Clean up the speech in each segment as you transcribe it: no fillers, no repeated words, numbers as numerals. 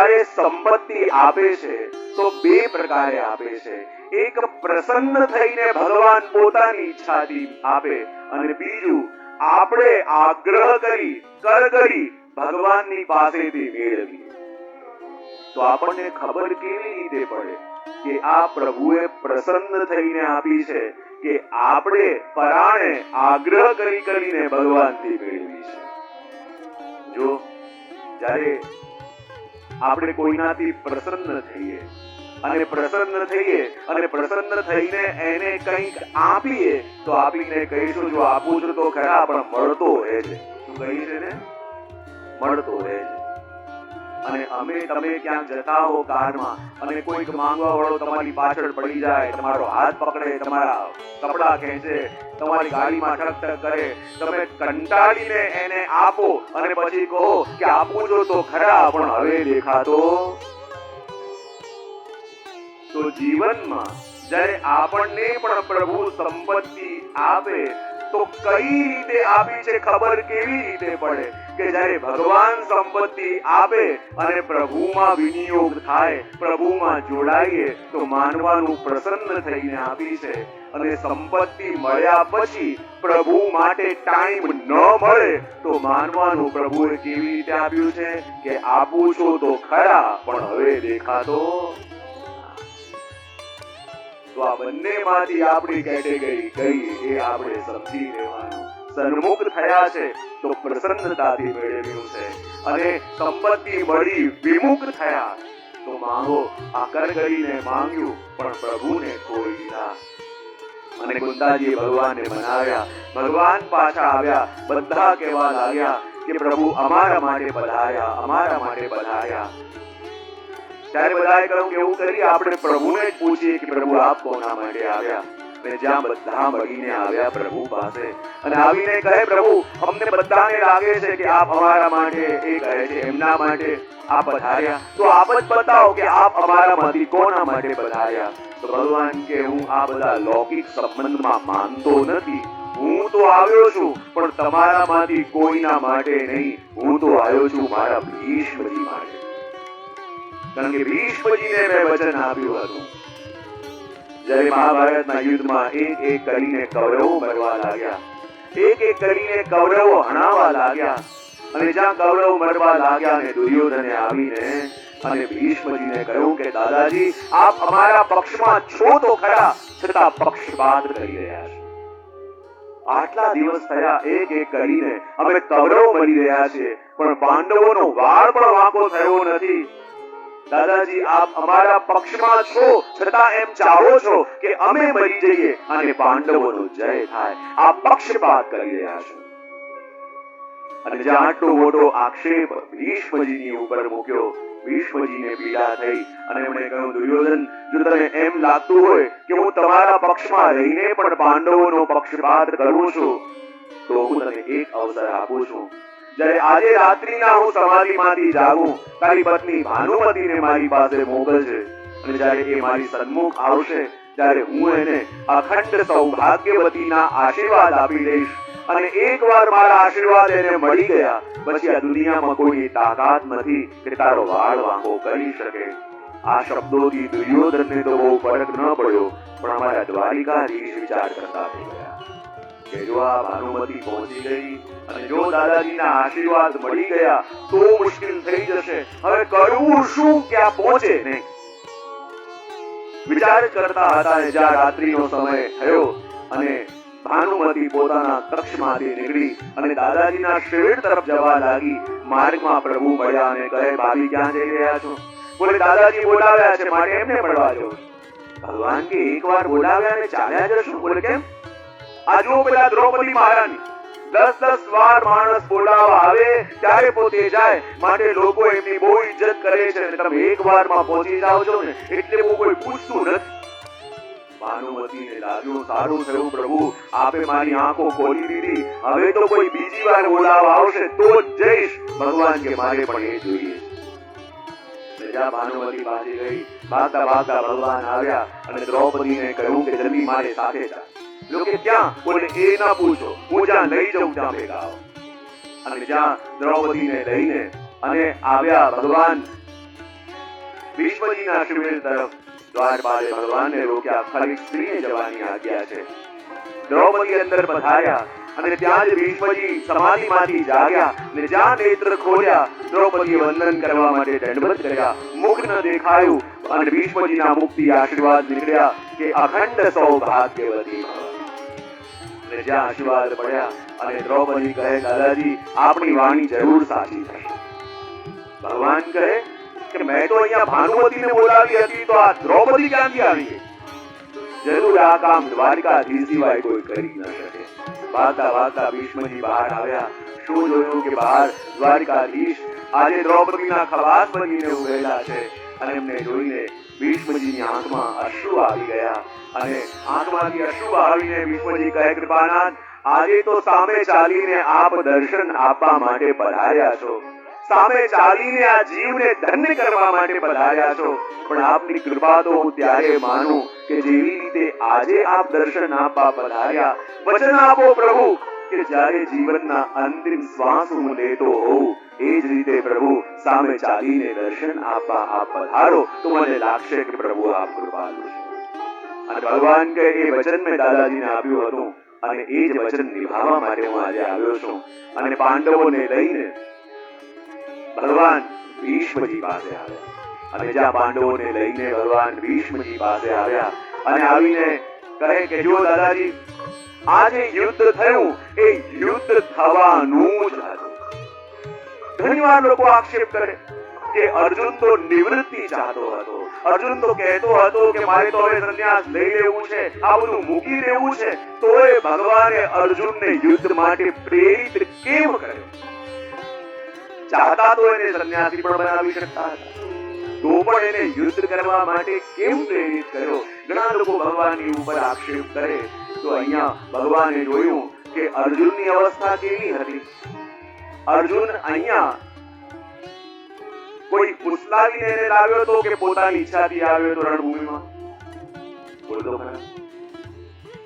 જ્યારે સંપત્તિ આપે છે તો બે પ્રકારે આપે છે. એક પ્રસન્ન થઈને ભગવાન પોતાની ઈચ્છાથી આપે, અને બીજું આપણે આગ્રહ કરી કર કરી ભગવાનની પાસેથી મેળવીએ. તો આપણને ખબર કેવી રીતે પડે કે આ પ્રભુએ પ્રસન્ન થઈને આપી છે કે આપણે પરાણે આગ્રહ કરી કરીને ભગવાનથી મેળવી છે? જો જ્યારે આપણે કોઈનાથી પ્રસન્ન થઈએ અને પ્રસન્ન થઈને એને કંઈક આપીએ તો આપીને કહીશું જો આપું છું તો ખરા પણ મળતો રહે છે. શું કહી છે ને? મળતો રહે છે. અને અમે તમે ક્યાંક જતા હો કારમાં અને કોઈક માંગવા વાળો તમારી પાછળ પડી જાય, તમારો હાથ પકડે, તમારા કપડા ખેંચે, તમારી ગાડીમાં ઠક ઠક કરે, તમે કંટાળીને એને આપો અને પછી કહો કે આપું છો તો ખરા પણ હવે દેખાતો. તો જીવનમાં જ્યારે આપણને પણ પ્રભુ સંપત્તિ આપે તો કઈ રીતે આપી છે ખબર કેવી રીતે પડે કે જ્યારે ભગવાન સંપત્તિ આપે અને પ્રભુમાં વિનિયોગ થાય, પ્રભુમાં જોડાઈએ તો માનવાનું પ્રસન્ન થઈને આપી છે. અને સંપત્તિ મળ્યા પછી પ્રભુ માટે ટાઈમ ન મળે તો માનવાનું પ્રભુએ કેવી રીતે આપ્યું છે કે આપું છો તો ખરા પણ હવે દેખાતો. તો આ બંનેમાંથી આપણી કેટેગરી કઈ એ આપણે સમજી લેવાનું. સન્મુખ થયા છે તો પ્રસન્નતાથી મેળવ્યું છે, અને સંપત્તિ મળી વિમુખ થયા તો માંગો આકર કરીને માંગ્યું પણ પ્રભુને ખોઈ દીધા. અને કુંતાજીએ ભગવાનને મનાવ્યા, ભગવાન પાછા આવ્યા, બધા કહેવા લાગ્યા કે પ્રભુ અમારા માટે પધાર્યા, અમારા માટે પધાર્યા. ત્યારે બધાએ કહ્યું કે એવું કરીએ આપણે પ્રભુને જ પૂછીએ કે પ્રભુ આપ કોના માટે આવ્યા. અને જ્યાં બધા મળીને આવ્યા પ્રભુ પાસે અને આવીને કહે પ્રભુ અમને બધાને લાગે છે કે આપ અમારા માટે, એ કહે છે એમના માટે આપ પધાર્યા, તો આપ જ બતાવો કે આપ અમારામાંથી કોના માટે પધાર્યા. તો ભગવાન કે હું આ બધા લૌકિક સંબંધમાં માનતો નથી, હું તો આવ્યો છું પણ તમારામાંથી કોઈના માટે નહીં, હું તો આવ્યો છું મારા ભીષ્મજી માટે. કારણ કે ભીષ્મજીને મેં વચન આપ્યું હતું જ્યારે મહાભારતના યુદ્ધમાં એક એક કરીને કૌરવો મરવા લાગ્યા, એક એક કરીને કૌરવો હણાવા લાગ્યા, અને જ્યાં કૌરવો મરવા લાગ્યા ને દુર્યોધને આવીને અને ભીષ્મજીને કહ્યું કે દાદાજી આપ અમારા પક્ષમાં છો તો ખરા છતાં પક્ષપાત કરી રહ્યા છો. આટલા દિવસ થયા એક એક કરીને અમે કૌરવો મરી રહ્યા છીએ પણ પાંડવોનો વાળ પણ વાંકો થયો નથી. દાદાજી આપ અમારા પક્ષમાં છો છતાં એમ ચાહો છો કે અમે મરી જઈએ અને પાંડવોનો જય થાય, આ પક્ષપાત કરી રહ્યા છો. અને જ્યાં આટલો મોટો આક્ષેપ ભીષ્મજીની ઉપર મૂક્યો, ભીષ્મજીને પીડા થઈ અને એમણે કહ્યું દુર્યોધન જો તને એમ લાગતું હોય કે હું તમારા પક્ષમાં રહીને પણ પાંડવોનો પક્ષપાત કરું છું તો હું તને એક અવસર આપું છું. જ્યારે આજે રાત્રિના હું સમાધિમાંથી જાગું તારી પત્ની ભાનુમતીને મારી પાસે મોકલજે, અને જ્યારે એ મારી સન્મુખ આવશે ત્યારે હું એને અખંડ સૌભાગ્યવતીના આશીર્વાદ આપી દઈશ. અને એકવાર મારા આશીર્વાદ એને મળી ગયા પછી આ દુનિયામાં કોઈની તાકાત નથી કે તારો વાળ વાંકો કરી શકે. આ શબ્દોથી દુર્યોધનને તો બહુ ફરક ન પડ્યો, પણ અમારા દ્વારિકાધીશ વિચાર કરતા થઈ ગયા કે જો આ ભાનુમતી પહોંચી ગઈ અને જો દાદાજીના આશીર્વાદ મળી ગયા તો મુશ્કેલ થઈ જશે, હવે કરવું શું કે આ પહોંચે નહીં. વિચાર કરતા હતા ને જ્યાં રાત્રિનો સમય થયો અને ભાનુમતી પોતાના કક્ષમાંથી નીકળી અને દાદાજીના શિબિર તરફ જવા લાગી. માર્ગમાં પ્રભુ મળ્યા અને કહે ભાભી ક્યાં જઈ રહ્યા છો? બોલે દાદાજી બોલાવ્યા છે માટે એમને મળવા જાઉં. ભગવાન કે એકવાર બોલાવ્યા ને ચાલ્યા જશું? બોલે કેમ? આ જો પેલા દ્રૌપદી મહારાણી 10-10 વાર માણસ બોલાવવા આવે ત્યારે પોતે જાય, માટે લોકો એમની બહુ ઇજ્જત કરે છે અને તમે એક વારમાં પહોંચી જાઓ છો ને એટલે બહુ કોઈ પૂછતું નથી. ભાનુમતીને લાગ્યું સારું થયું પ્રભુ આપે મારી આંખો ખોલી દીધી, હવે તો કોઈ બીજી વાર બોલાવવા આવશે તો જ જઈશ. ભગવાન કે મારે પણ એ જોઈએ. જ્યાં ભાનુમતી પાછી ગઈ ભાગતા ભાગતા ભગવાન આવ્યા અને દ્રૌપદીને કહ્યું કે જલ્દી મારે સાથે જા. લોકો ક્યાં? બોલે એ ના પૂછો, હું જ્યાં લઈ જાઉં ત્યાં ભેગા આવો. અને જ્યાં દ્રૌપદીને લઈને અને આવ્યા ભગવાન ભીષ્મજીના શિબિર તરફ દ્વારપાલે ભગવાનને રોક્યા. ખાલી સ્ત્રીને જવાની આજ્ઞા છે. દ્રૌપદી અંદર પધાર્યા અને ત્યાં જ ભીષ્મજી સમાધિમાંથી જાગ્યા અને જ્યાં નેત્ર ખોલ્યા દ્રૌપદીએ વંદન કરવા માટે દંડવત કર્યા. મુખ ન દેખાયું અને ભીષ્મજીના મુખથી આશીર્વાદ નીકળ્યા કે અખંડ સૌભાગ્યવતી ભવ. અને જ્યાં આશીર્વાદ પડ્યા અને દ્રૌપદી કહે, દાદાજી આપણી વાણી જરૂર સાચી થશે. ભગવાન કહે કે મેં તો અહીંયા ભાનુમતીને બોલાવી હતી, તો આ દ્રૌપદી ક્યાંથી આવી ગઈ? જરૂર આ કામ દ્વારકાધીશ સિવાય કોઈ કરી ન શકે. ભાગતા ભાગતા ભીષ્મજી બહાર આવ્યા. શું જોયું કે બહાર દ્વારકાધીશ આજે દ્રૌપદીના ખલાસ બનીને ઉભેલા છે અને એમને જોઈને ભીષ્મજીની આંખમાં અશ્રુ આવી ગયા અને આંખમાંથી અશ્રુ આવીને ભીષ્મજી કહે, કૃપાનાથ આજે તો સામે ચાલીને આપ દર્શન આપવા માટે પધાર્યા છો, સામે ચાલીને આ જીવને ધન્ય કરવા માટે પધાર્યા છો, પણ આપની કૃપા તો હું ત્યારે માનું કે જેવી રીતે આજે આપ દર્શન આપવા પધાર્યા, વચન આપો પ્રભુ કે જ્યારે જીવનના અંતિમ શ્વાસ હું લેતો હોઉં એ જ રીતે પ્રભુ સામે ચાલીને દર્શન આપવા આપ પધારો તો મને લાગશે કે પ્રભુ આપ કૃપાળુ છો. અને ભગવાન કે એ વચન મેં દાદાજીને આપ્યું હતું અને એ જ વચન નિભાવવા માટે હું આજે આવ્યો છું. અને પાંડવોને લઈને ભગવાન ભીષ્મજી પાસે આવ્યા અને જ્યાં પાંડવોને લઈને ભગવાન ભીષ્મજી પાસે આવ્યા અને આવીને કહે કે જો દાદાજી આજે યુદ્ધ થયું એ યુદ્ધ થવાનું જ હતું. ઘણીવાર લોકો આક્ષેપ કરે કે અર્જુન તો નિવૃત્તિ ચાહતો હતો, અર્જુન તો કહેતો હતો કે મારે તો હવે સંન્યાસ લઈ લેવું છે, આ બધું મૂકી દેવું છે, તોય ભગવાને અર્જુનને યુદ્ધ માટે પ્રેરિત કેમ કર્યો? ચાહતા તો એને સંન્યાસી પણ બનાવી શકતા હતા, તો પણ એને યુદ્ધ કરવા માટે કેમ પ્રેરિત કર્યો? ઘણા લોકો ભગવાનની ઉપર આક્ષેપ કરે તો અહીંયા ભગવાને જોયું કે અર્જુનની અવસ્થા કેવી હતી. અર્જુન અહીંયા કોઈ ફુસલાવીને એને લાવ્યો તો કે પોતાની ઈચ્છાથી આવ્યો તો રણભૂમિમાં? બોલો ખરા.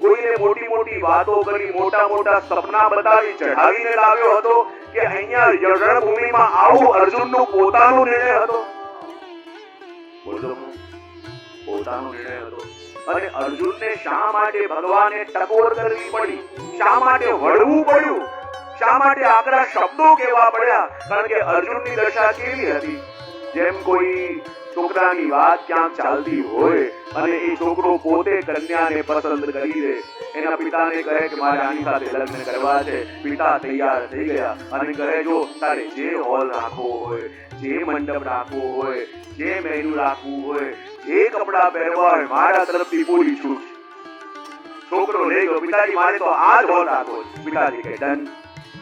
કોઈને મોટી મોટી વાતો કરી, મોટા મોટા સપના બતાવી ચઢાવીને લાવ્યો હતો કે અહીંયા રણભૂમિમાં આવું અર્જુનનો પોતાનો નિર્ણય હતો? બોલો, પોતાનો નિર્ણય હતો. અને અર્જુનને શા માટે ભગવાને ટકોર કરવી પડી? શા માટે વળવું પડ્યું? શા માટે આકરા શબ્દો કહેવા પડ્યા? કારણ કે અર્જુનની દશા કેવી હતી? જેમ કોઈ છોકરાની વાત ક્યાંક ચાલતી હોય અને એ છોકરો પોતે કન્યાને પસંદ કરી દે, એના પિતાને કહે કે મારે આની સાથે લગ્ન કરવા છે. પિતા તૈયાર થઈ ગયા અને કહે જો તારે જે હોલ રાખવો હોય, જે મંડપ રાખવો હોય, જે મેનુ રાખવું હોય, જે કપડા પહેરવા હોય, મારા તરફથી પૂરી છૂટ. છોકરો લઈ ગયો, પિતાજી મારે તો આ જ હોલ રાખવો છે. પિતાજી કે ડન.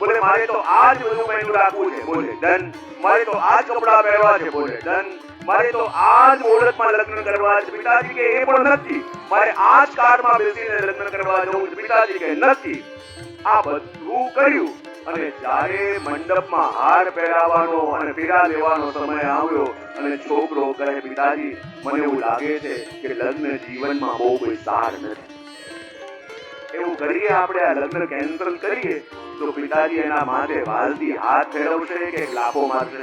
બોલે મારે તો આ જ બધું મેનુ રાખવું છે. બોલે ડન. મારે તો આ જ કપડા પહેરવા છે. બોલે ડન. મારે તો આ જ મુહૂર્તમાં લગ્ન કરવા છે. પિતાજી કે એ પણ નથી. મારે આ જ કારમાં બેસીને લગ્ન કરવા જવું છે. પિતાજી કે નથી. આ બધું કર્યું અને જ્યારે મંડપમાં હાર પહેરાવાનો અને ફેરા લેવાનો સમય આવ્યો અને છોકરો કહે પિતાજી મને એવું લાગે છે કે લગ્ન જીવનમાં બહુ કોઈ સાર નથી, એવું કરીએ આપણે આ લગ્ન કેન્સલ કરીએ, તો પિતાજી એના માથે વાલથી હાથ ફેરવશે કે લાફો મારશે?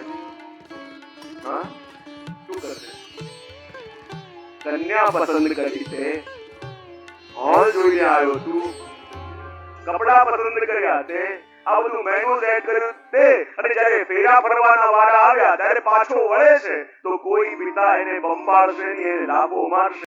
હા, શું કરશે? કન્યા પસંદ કરી છે, હોલ જોઈને આવ્યો તું, કપડા પસંદ કર્યા તે, આ બધું મેનુ સેટ કર્યું તે, અને જ્યારે ફેરા ફરવાના વારા આવ્યા ત્યારે પાછો વળે છે તો કોઈ પિતા એને બંબાળશે ને એને લાફો મારશે.